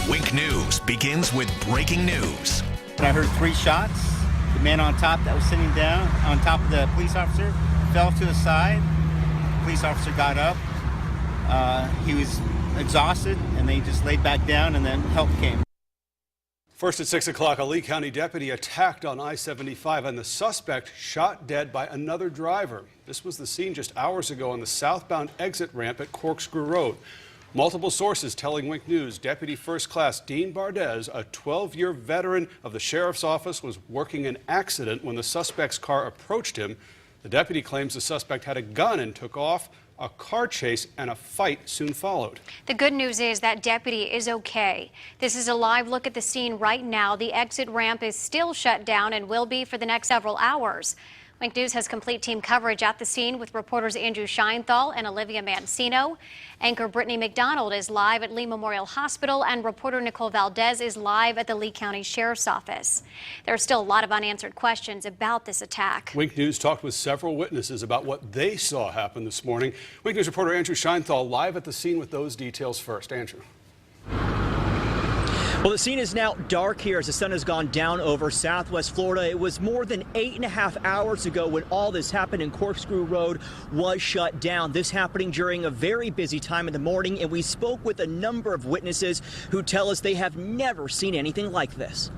Wink News begins with breaking news. I heard 3 shots. The man on top that was sitting down on top of the police officer fell to the side. The police officer got up. He was exhausted, and they just laid back down, and then help came. First at 6 o'clock, a Lee County deputy attacked on I-75 and the suspect shot dead by another driver. This was the scene just hours ago on the southbound exit ramp at Corkscrew Road. Multiple sources telling Wink News Deputy First Class Dean Bardez, a 12-year veteran of the sheriff's office, was working an accident when the suspect's car approached him. The deputy claims the suspect had a gun and took off. A car chase and a fight soon followed. The good news is that deputy is okay. This is a live look at the scene right now. The exit ramp is still shut down and will be for the next several hours. Wink News has complete team coverage at the scene with reporters Andrew Scheinthal and Olivia Mancino. Anchor Britni McDonald is live at Lee Memorial Hospital, and reporter Nicole Valdez is live at the Lee County Sheriff's Office. There are still a lot of unanswered questions about this attack. Wink News talked with several witnesses about what they saw happen this morning. Wink News reporter Andrew Scheinthal live at the scene with those details first. Andrew. Well, the scene is now dark here as the sun has gone down over southwest Florida. It was more than 8.5 hours ago when all this happened and Corkscrew Road was shut down. This happening during a very busy time in the morning, and we spoke with a number of witnesses who tell us they have never seen anything like this.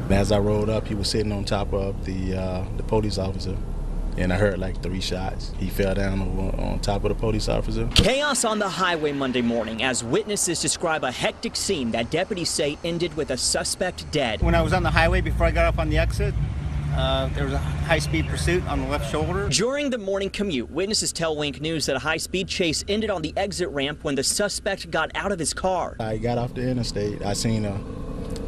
As I rolled up, he was sitting on top of the police officer. And I heard like 3 shots. He fell down on top of the police officer. Chaos on the highway Monday morning as witnesses describe a hectic scene that deputies say ended with a suspect dead. When I was on the highway before I got off on the exit, there was a high-speed pursuit on the left shoulder. During the morning commute, witnesses tell Wink News that a high-speed chase ended on the exit ramp when the suspect got out of his car. I got off the interstate. I seen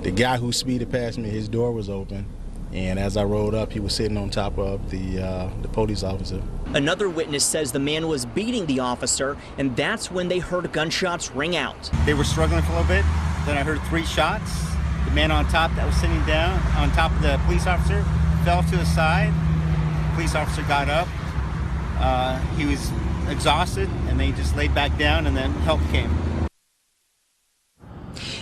the guy who speeded past me, his door was open. And as I rolled up, he was sitting on top of the police officer. Another witness says the man was beating the officer, and that's when they heard gunshots ring out. They were struggling for a little bit. Then I heard 3 shots. The man on top that was sitting down on top of the police officer fell to the side. The police officer got up. He was exhausted, and they just laid back down, and then help came.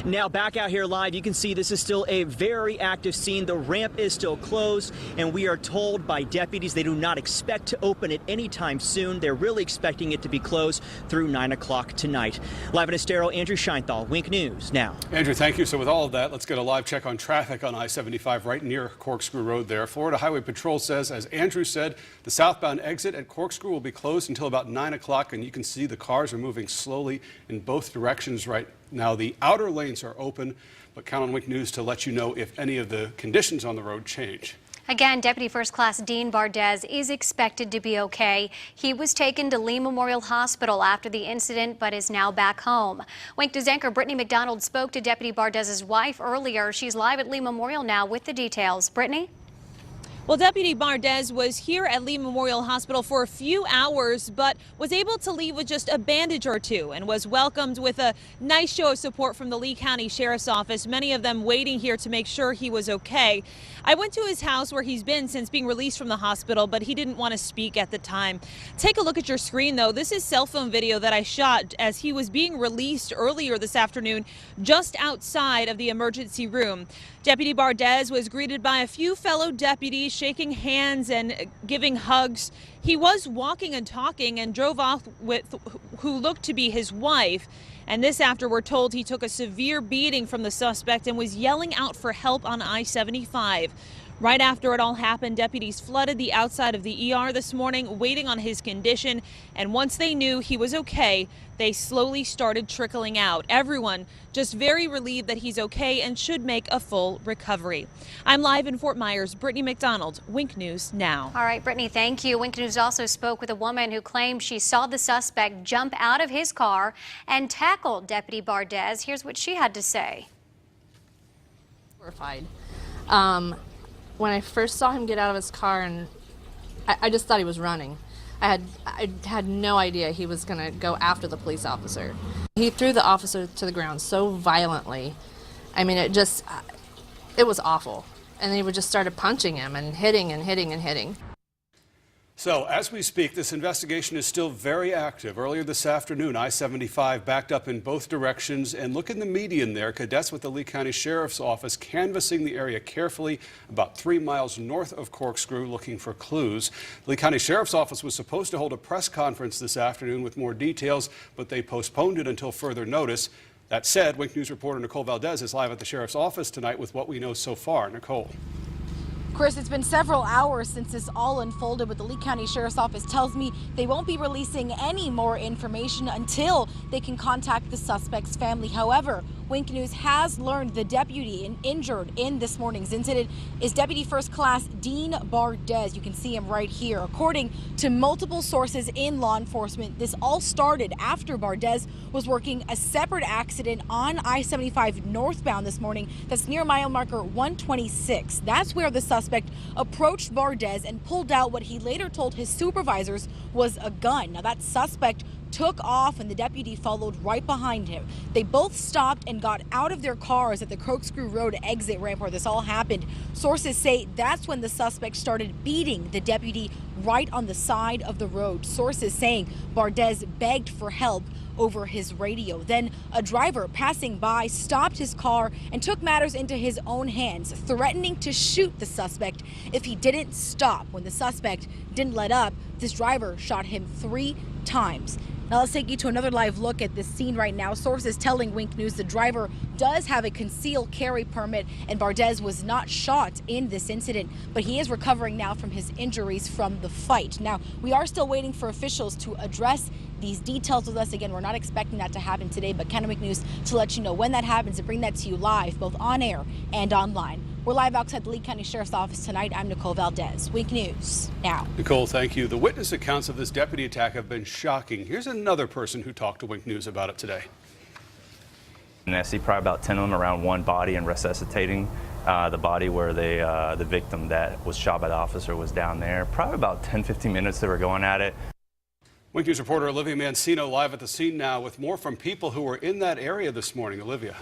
Now back out here live, you can see this is still a very active scene. The ramp is still closed, and we are told by deputies they do not expect to open it anytime soon. They're really expecting it to be closed through 9 o'clock tonight. Live in Estero, Andrew Scheinthal, Wink News now. Andrew, thank you. So with all of that, let's get a live check on traffic on I-75 right near Corkscrew Road there. Florida Highway Patrol says, as Andrew said, the southbound exit at Corkscrew will be closed until about 9 o'clock, and you can see the cars are moving slowly in both directions right now. The outer lanes are open, but count on Wink News to let you know if any of the conditions on the road change. Again, Deputy First Class Dean Bardez is expected to be okay. He was taken to Lee Memorial Hospital after the incident, but is now back home. Wink News anchor Britni McDonald spoke to Deputy Bardez's wife earlier. She's live at Lee Memorial now with the details. Britni? Well, Deputy Bardez was here at Lee Memorial Hospital for a few hours, but was able to leave with just a bandage or 2 and was welcomed with a nice show of support from the Lee County Sheriff's Office, many of them waiting here to make sure he was okay. I went to his house where he's been since being released from the hospital, but he didn't want to speak at the time. Take a look at your screen, though. This is cell phone video that I shot as he was being released earlier this afternoon just outside of the emergency room. Deputy Bardez was greeted by a few fellow deputies, shaking hands and giving hugs. He was walking and talking and drove off with who looked to be his wife. And this after we're told he took a severe beating from the suspect and was yelling out for help on I-75. Right after it all happened, deputies flooded the outside of the ER this morning, waiting on his condition. And once they knew he was okay, they slowly started trickling out. Everyone just very relieved that he's okay and should make a full recovery. I'm live in Fort Myers. Britni McDonald, Wink News now. All right, Britni, thank you. Wink News also spoke with a woman who claimed she saw the suspect jump out of his car and tackle Deputy Bardez. Here's what she had to say. Horrified. When I first saw him get out of his car, and I just thought he was running. I had no idea he was going to go after the police officer. He threw the officer to the ground so violently. I mean, it was awful. And they just started punching him and hitting and hitting and hitting. So, as we speak, this investigation is still very active. Earlier this afternoon, I-75 backed up in both directions, and look in the median there. Cadets with the Lee County Sheriff's Office canvassing the area carefully about 3 miles north of Corkscrew, looking for clues. The Lee County Sheriff's Office was supposed to hold a press conference this afternoon with more details, but they postponed it until further notice. That said, Wink News reporter Nicole Valdez is live at the Sheriff's Office tonight with what we know so far. Nicole. Chris, it's been several hours since this all unfolded, but the Lee County Sheriff's Office tells me they won't be releasing any more information until they can contact the suspect's family. However, Wink News has learned the deputy injured in this morning's incident is Deputy First Class Dean Bardez. You can see him right here. According to multiple sources in law enforcement, this all started after Bardez was working a separate accident on I-75 northbound this morning. That's near mile marker 126. That's where the suspect approached Bardez and pulled out what he later told his supervisors was a gun. Now, that suspect took off and the deputy followed right behind him. They both stopped and got out of their cars at the Corkscrew Road exit ramp where this all happened. Sources say that's when the suspect started beating the deputy right on the side of the road. Sources saying Bardez begged for help over his radio. Then a driver passing by stopped his car and took matters into his own hands, threatening to shoot the suspect if he didn't stop. When the suspect didn't let up, this driver shot him 3 times. Now let's take you to another live look at this scene right now. Sources telling Wink News the driver does have a concealed carry permit and Bardez was not shot in this incident, but he is recovering now from his injuries from the fight. Now, we are still waiting for officials to address these details with us. Again, we're not expecting that to happen today, but County Wink News to let you know when that happens and bring that to you live, both on air and online. We're live outside the Lee County Sheriff's Office tonight. I'm Nicole Valdez. Wink News now. Nicole, thank you. The witness accounts of this deputy attack have been shocking. Here's another person who talked to Wink News about it today. And I see probably about 10 of them around one body and resuscitating. The body where the victim that was shot by the officer was down there. Probably about 10-15 minutes they were going at it. Wink News reporter Olivia Mancino live at the scene now with more from people who were in that area this morning. Olivia.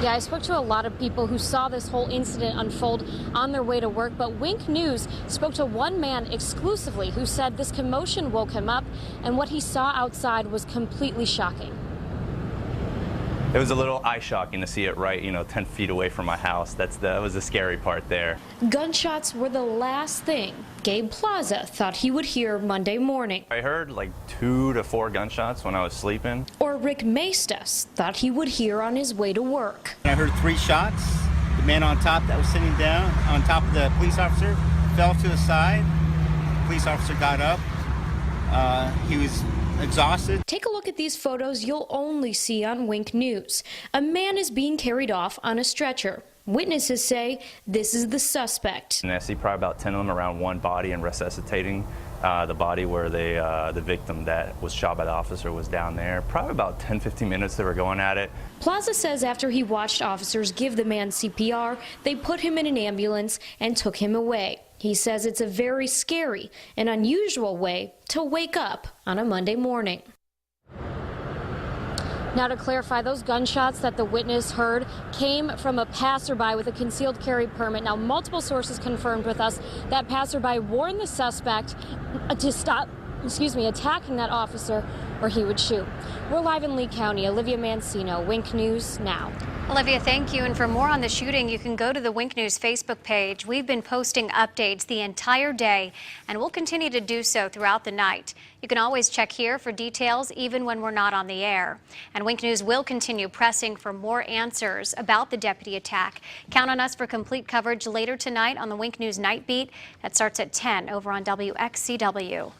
Yeah, I spoke to a lot of people who saw this whole incident unfold on their way to work, but Wink News spoke to one man exclusively who said this commotion woke him up and what he saw outside was completely shocking. It was a little eye-shocking to see it right, 10 feet away from my house. That was the scary part there. Gunshots were the last thing Gabe Plaza thought he would hear Monday morning. I heard like 2 to 4 gunshots when I was sleeping. Or Rick Maestas thought he would hear on his way to work. I heard 3 shots. The man on top that was sitting down on top of the police officer fell to the side. The police officer got up. He was exhausted. Take a look at these photos you'll only see on Wink News. A man is being carried off on a stretcher. Witnesses say this is the suspect. And I see probably about 10 of them around one body and resuscitating. The body where the victim that was shot by the officer was down there. Probably about 10-15 minutes they were going at it. Plaza says after he watched officers give the man CPR, they put him in an ambulance and took him away. He says it's a very scary and unusual way to wake up on a Monday morning. Now, to clarify, those gunshots that the witness heard came from a passerby with a concealed carry permit. Now, multiple sources confirmed with us that passerby warned the suspect to stop, attacking that officer or he would shoot. We're live in Lee County. Olivia Mancino, Wink News now. Olivia, thank you. And for more on the shooting, you can go to the Wink News Facebook page. We've been posting updates the entire day, and we'll continue to do so throughout the night. You can always check here for details, even when we're not on the air. And Wink News will continue pressing for more answers about the deputy attack. Count on us for complete coverage later tonight on the Wink News Night Beat. That starts at 10 over on WXCW.